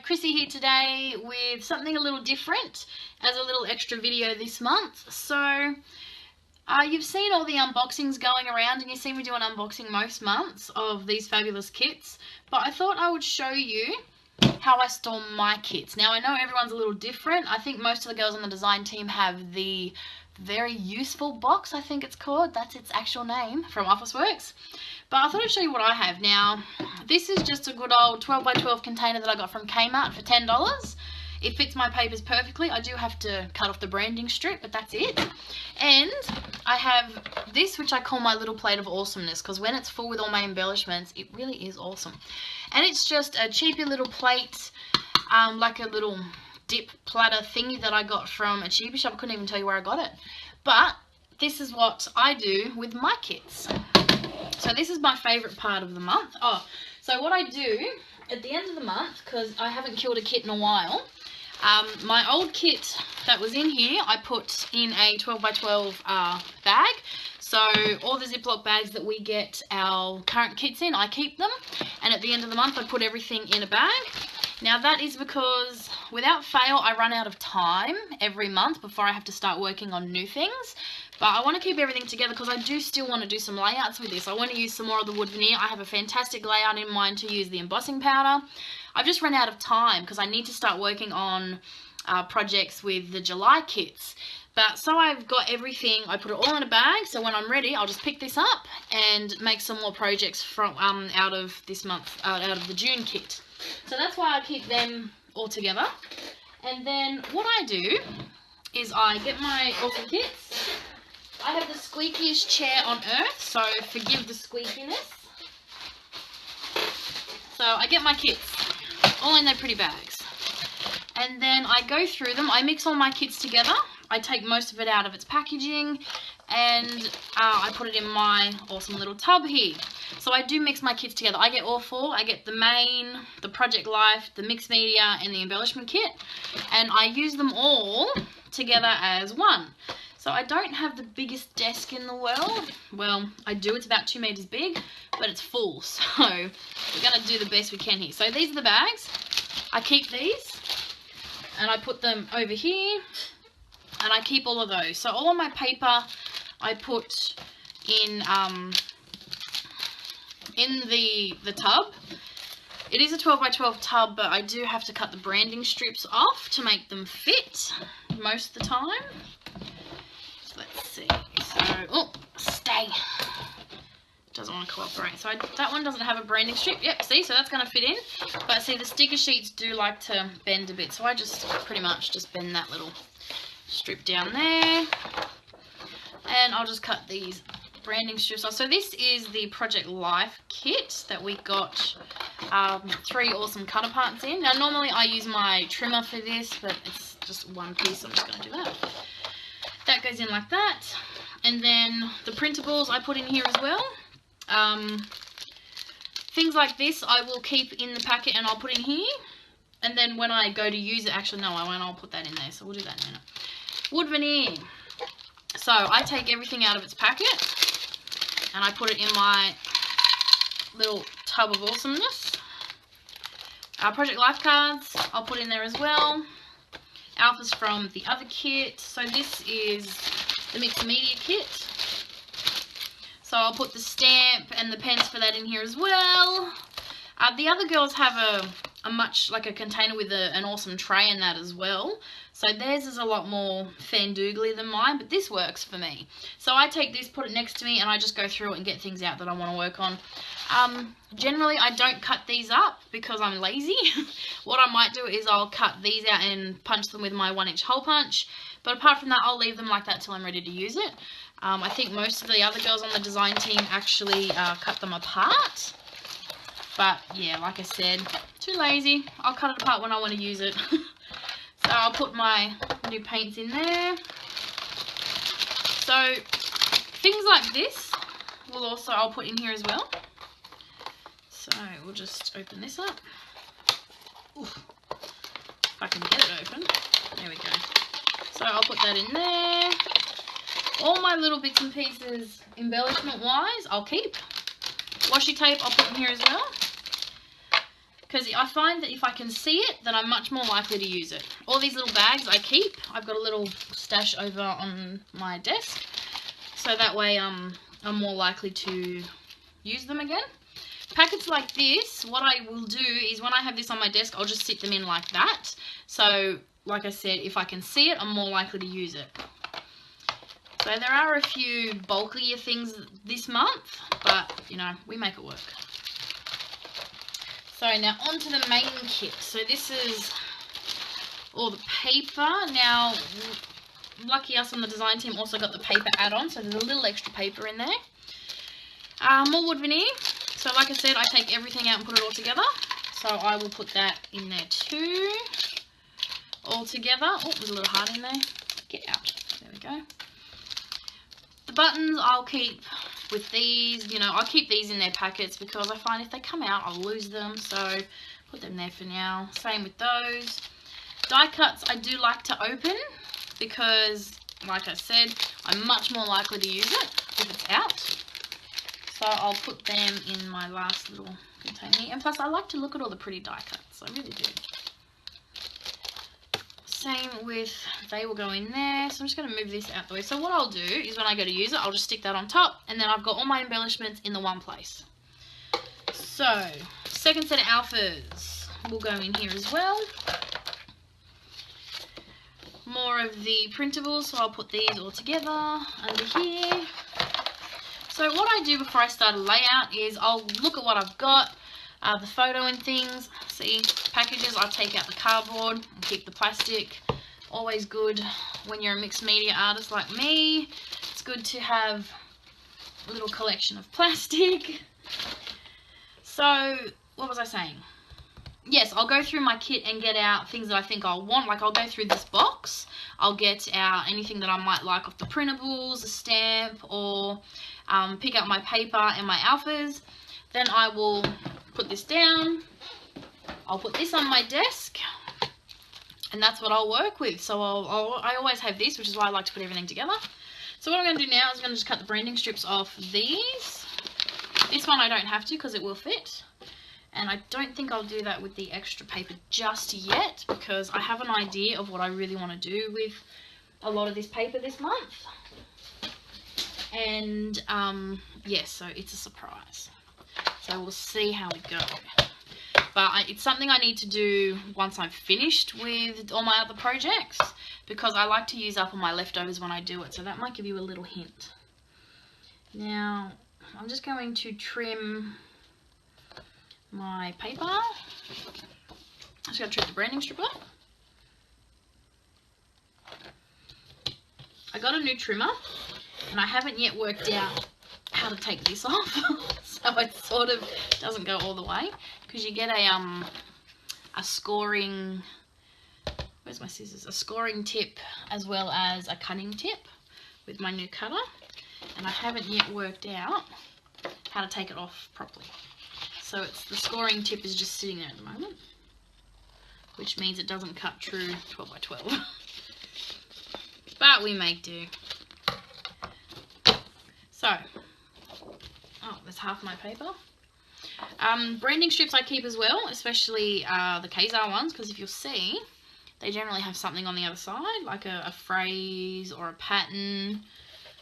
Chrissy here today with something a little different as a little extra video this month. So you've seen all the unboxings going around and you've seen me do an unboxing most months of these fabulous kits, but I thought I would show you how I store my kits. Now I know everyone's a little different. I think most of the girls on the design team have the very useful box, I think it's called. That's its actual name, from Officeworks. But I thought I'd show you what I have. Now, this is just a good old 12 by 12 container that I got from Kmart for $10. It fits my papers perfectly. I do have to cut off the branding strip, but that's it. And I have this, which I call my little plate of awesomeness, because when it's full with all my embellishments, it really is awesome. And it's just a cheapy little plate, like a little dip platter thingy that I got from a cheapy shop. I couldn't even tell you where I got it. But this is what I do with my kits. So this is my favourite part of the month. So what I do at the end of the month, because I haven't killed a kit in a while, my old kit that was in here, I put in a 12 by 12 bag. So all the Ziploc bags that we get our current kits in, I keep them. And at the end of the month, I put everything in a bag. Now that is because without fail, I run out of time every month before I have to start working on new things. But I want to keep everything together because I do still want to do some layouts with this. I want to use some more of the wood veneer. I have a fantastic layout in mind to use the embossing powder. I've just run out of time because I need to start working on projects with the July kits. But so I've got everything, I put it all in a bag, so when I'm ready, I'll just pick this up and make some more projects from out of this month, out of the June kit. So that's why I keep them all together. And then what I do is I get my awesome kits. I have the squeakiest chair on earth, so forgive the squeakiness. So I get my kits, all in their pretty bags. And then I go through them, I mix all my kits together. I take most of it out of its packaging and I put it in my awesome little tub here. So I do mix my kits together. I get all four. I get the main, the Project Life, the mixed media and the embellishment kit. And I use them all together as one. So I don't have the biggest desk in the world. Well, I do. It's about 2 meters big, but it's full. So we're going to do the best we can here. So these are the bags. I keep these and I put them over here. And I keep all of those. So all of my paper I put in the tub. It is a 12 by 12 tub, but I do have to cut the branding strips off to make them fit most of the time. So let's see. So, stay. Doesn't want to cooperate. So that one doesn't have a branding strip. Yep, see, so that's going to fit in. But see, the sticker sheets do like to bend a bit. So I just pretty much just bend that little strip down there, and I'll just cut these branding strips off. So this is the Project Life kit that we got 3 awesome cutter parts in. Now normally I use my trimmer for this, but it's just one piece, so I'm just going to do that. That goes in like that, and then the printables I put in here as well. Things like this I will keep in the packet and I'll put in here, and then when I go to use it, actually no I won't, I'll put that in there, so we'll do that in a minute. Wood veneer. So I take everything out of its packet and I put it in my little tub of awesomeness. Project Life cards I'll put in there as well. Alphas from the other kit. So this is the mixed media kit. So I'll put the stamp and the pens for that in here as well. The other girls have a much, like a container with an awesome tray in that as well. So theirs is a lot more fan-doogly than mine, but this works for me. So I take this, put it next to me, and I just go through it and get things out that I want to work on. Generally, I don't cut these up because I'm lazy. What I might do is I'll cut these out and punch them with my 1-inch hole punch. But apart from that, I'll leave them like that till I'm ready to use it. I think most of the other girls on the design team actually cut them apart. But yeah, like I said, too lazy. I'll cut it apart when I want to use it. So I'll put my new paints in there. So things like this will also, I'll put in here as well. So we'll just open this up. Oof. If I can get it open. There we go. So I'll put that in there. All my little bits and pieces, embellishment wise, I'll keep. Washi tape I'll put in here as well. because I find that if I can see it, then I'm much more likely to use it. All these little bags I keep. I've got a little stash over on my desk, so that way I'm more likely to use them again. Packets like this, what I will do is when I have this on my desk, I'll just sit them in like that. So, like I said, if I can see it, I'm more likely to use it. So there are a few bulkier things this month, but, you know, we make it work. So now on to the main kit. So this is all the paper. Now, lucky us on the design team also got the paper add-on, so there's a little extra paper in there. More wood veneer. So like I said, I take everything out and put it all together. So I will put that in there too. All together. Oh, there's a little heart in there. Get out. There we go. The buttons I'll keep with these. You know, I'll keep these in their packets because I find if they come out, I'll lose them. So put them there for now. Same with those. Die cuts I do like to open because, like I said, I'm much more likely to use it if it's out. So I'll put them in my last little container. And plus I like to look at all the pretty die cuts. I really do. Same with, they will go in there. So I'm just going to move this out the way. So what I'll do is when I go to use it, I'll just stick that on top. And then I've got all my embellishments in the one place. So, second set of alphas will go in here as well. More of the printables. So I'll put these all together under here. So what I do before I start a layout is I'll look at what I've got, the photo and things. See, packages, I'll take out the cardboard and keep the plastic. Always good when you're a mixed media artist like me. It's good to have a little collection of plastic. So, what was I saying? Yes, I'll go through my kit and get out things that I think I'll want. Like, I'll go through this box. I'll get out anything that I might like off the printables, a stamp, or pick up my paper and my alphas. Then I will put this down. I'll put this on my desk. And that's what I'll work with. So I always have this, which is why I like to put everything together. So what I'm going to do now is I'm going to just cut the branding strips off these. This one I don't have to because it will fit. And I don't think I'll do that with the extra paper just yet because I have an idea of what I really want to do with a lot of this paper this month. And, yes, so it's a surprise. So we'll see how we go. But it's something I need to do once I'm finished with all my other projects because I like to use up all my leftovers when I do it. So that might give you a little hint. Now, I'm just going to trim my paper. I'm just going to trim the branding strip off. I got a new trimmer and I haven't yet worked out how to take this off. So it sort of doesn't go all the way because you get a scoring, where's my scissors? A scoring tip as well as a cutting tip with my new cutter. And I haven't yet worked out how to take it off properly. So it's the scoring tip is just sitting there at the moment, which means it doesn't cut true 12 by 12. But we make do. So, oh, there's half my paper. Branding strips I keep as well, especially the Kazar ones, because if you'll see, they generally have something on the other side, like a phrase or a pattern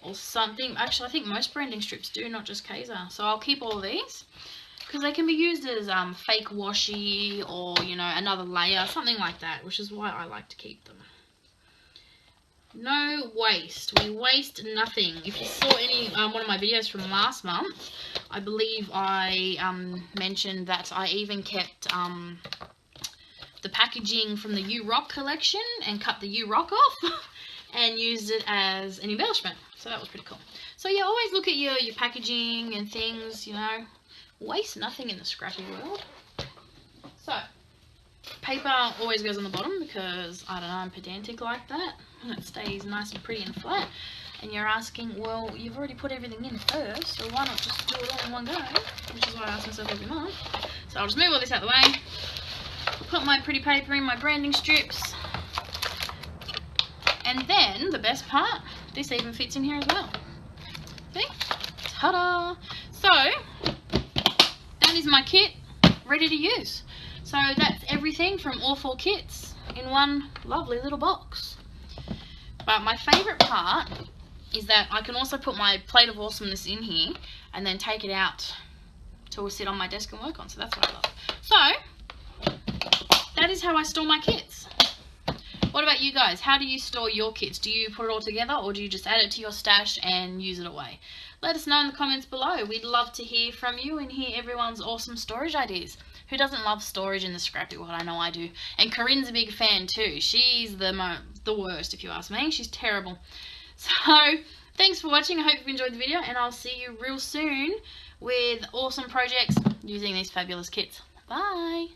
or something. Actually, I think most branding strips do, not just Kazar. So I'll keep all these. Because they can be used as fake washi or, you know, another layer, something like that, which is why I like to keep them. No waste. We waste nothing. If you saw any one of my videos from last month, I believe I mentioned that I even kept the packaging from the U-Rock collection and cut the U-Rock off and used it as an embellishment. So that was pretty cool. So yeah, always look at your packaging and things, you know. Waste nothing in the scrappy world. So, paper always goes on the bottom because, I don't know, I'm pedantic like that. And it stays nice and pretty and flat. And you're asking, well, you've already put everything in first, so why not just do it all in one go? Which is what I ask myself every month. So I'll just move all this out of the way. Put my pretty paper in my branding strips. And then, the best part, this even fits in here as well. See? Ta-da! So, that is my kit ready to use. So that's everything from all 4 kits in one lovely little box. But my favourite part is that I can also put my plate of awesomeness in here and then take it out to sit on my desk and work on. So that's what I love. So that is how I store my kits. What about you guys? How do you store your kits? Do you put it all together, or do you just add it to your stash and use it away? Let us know in the comments below. We'd love to hear from you and hear everyone's awesome storage ideas. Who doesn't love storage in the scrappy world? I know I do. And Corinne's a big fan too. She's the worst, if you ask me. She's terrible. So thanks for watching. I hope you've enjoyed the video, and I'll see you real soon with awesome projects using these fabulous kits. Bye.